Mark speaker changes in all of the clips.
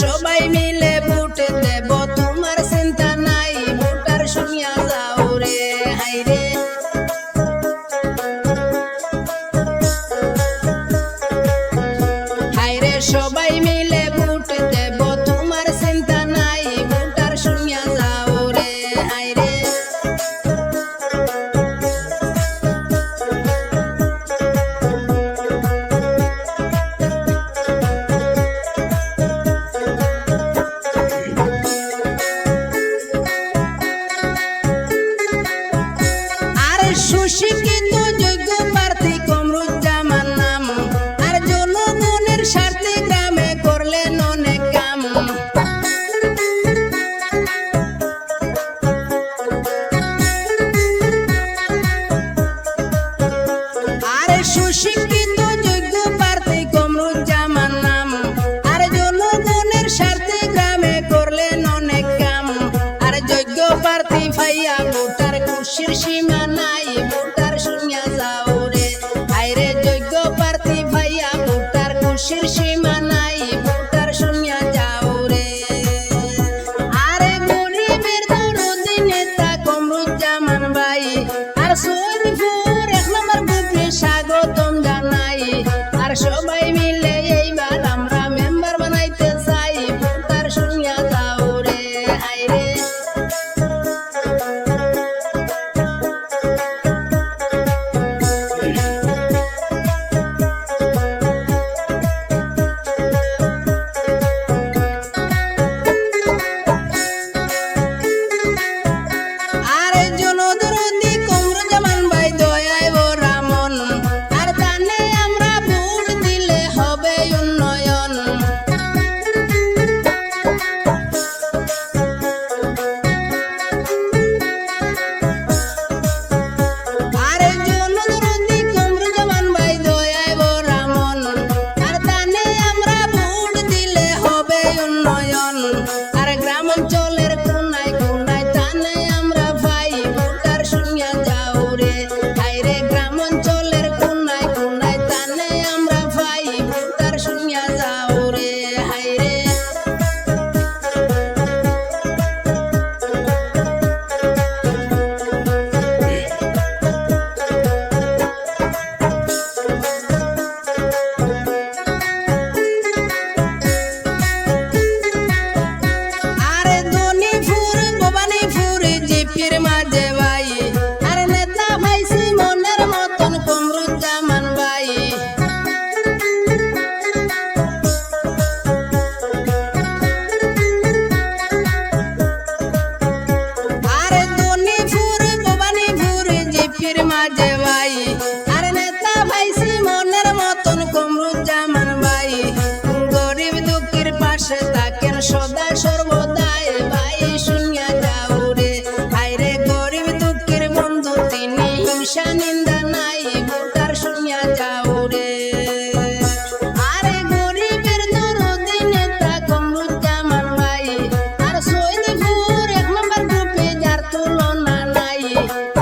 Speaker 1: সবাই মিলে ভোট দেব তোমার চিন্তা নাই ভোটার শুনিয়া যাও রে হাইরে হাইরে সবাই মিলে ভোট দেব তোমার চিন্তা নাই ভোটার শুনিয়া যাও রে হাইরে সুশিক্ষিত যোগ্য প্রার্থী কমরুজ্জামান নাম আর জনগণের স্বার্থে গ্রামে করলেন অনেক কাম আর সুশিক্ষিত যোগ্য প্রার্থী কমরুজ্জামান নাম আর জনগণের স্বার্থে গ্রামে করলেন অনেক কাম আর যোগ্য প্রার্থী ভাইয়া ভোটার খুশির সীমা নাই ভোটার শুনিয়া যাও রে হাইরে যোগ্য প্রার্থী ভাইয়া ভোটার খুশির সীমা নাই ভোটার শুনিয়া যাও রে আরে গরিবের দরদি নেতা কমরুজ্জামান ভাই আর সৈয়দপুর 1 নম্বর গ্রুপে স্বাগতম জানাই আর সবাই মিলে এইবার আমরা মেম্বার বানাইতে চাই ভোটার শুনিয়া যাও রে হাইরে আর গ্রাম অঞ্চলের কোনায় কোনায় টানে আমরা ভাই ভোটার শুনিয়া যাও রে হাইরে গ্রাম অঞ্চলের কোনায় কোনায় টানে আমরা ভাই ভোটার শুনিয়া যাও রে হাইরে মাঝে ভাই আর নেতা ভাইসি মনের মতন কমরুজ্জামান ভাই আর দনিপুর ভবানীপুর জিপির মাঝে ভাই আর নেতা ভাইসি মনের মতন কমরুজ্জামান ভাই গরিব দুঃখীর পাশে থাকেন সদা সর্বদাই ভাই শুনিয়া যাও রে হিংসা নিন্দা নাই ভোটার শুনিয়া যাও রে আরে গরিবের দরদি নেতা কমরুজ্জামান ভাই আর সৈয়দপুর 1 নম্বর গ্রুপে যার তুলনা নাই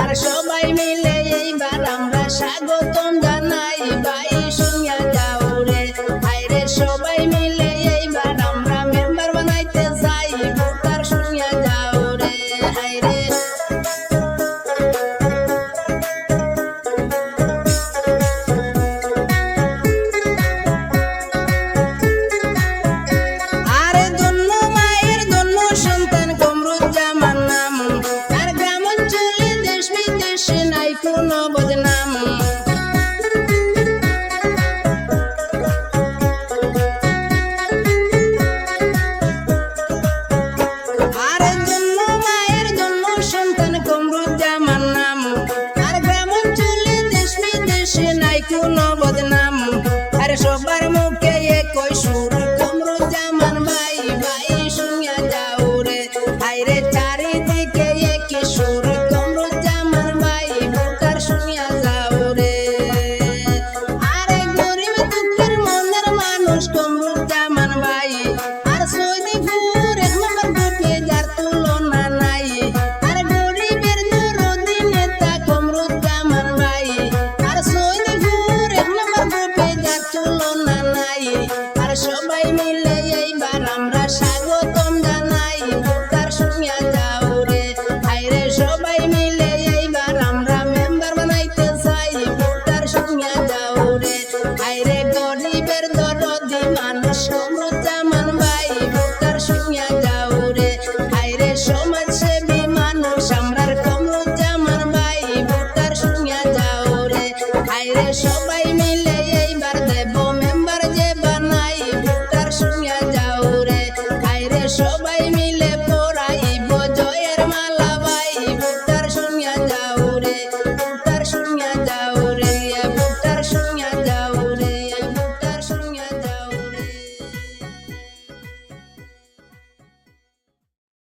Speaker 1: আর সবাই মিলে এইবার আমরা স্বাগতম জানাই ভাই শুনিয়া যাও রে হাইরে সবাই মিলে এইবার আমরা মেম্বার বানাইতে চাই ভোটার শুনিয়া যাও রে হাইরে কোনো বদনাম আর জন্য মায়ের জন্য সন্তান কমরুজ্জামান নাম আর গ্রাম অঞ্চলে দেশ বিদেশে নাই কোনো বদনাম আর সবার মুখে একই সুর কমরুজ্জামান ভাই ভাই শুনিয়া যাও রে হাইরে চারিদিকে একই সুর কমরুজ্জামান ভাই ভোটার শুনিয়া যাও রে আরে গরিব দুঃখের মনের মানুষ কমরুজ্জামান ভাই আর সৈয়দপুর 1 নম্বর গ্রুপে যার তুলনা নাই আর গরিবের দরদি নেতা কমরুজ্জামান ভাই আর সৈয়দপুর 1 নম্বর গ্রুপে যার তুলনা নাই আর সবাই মিলে এইবার আইরে সবাই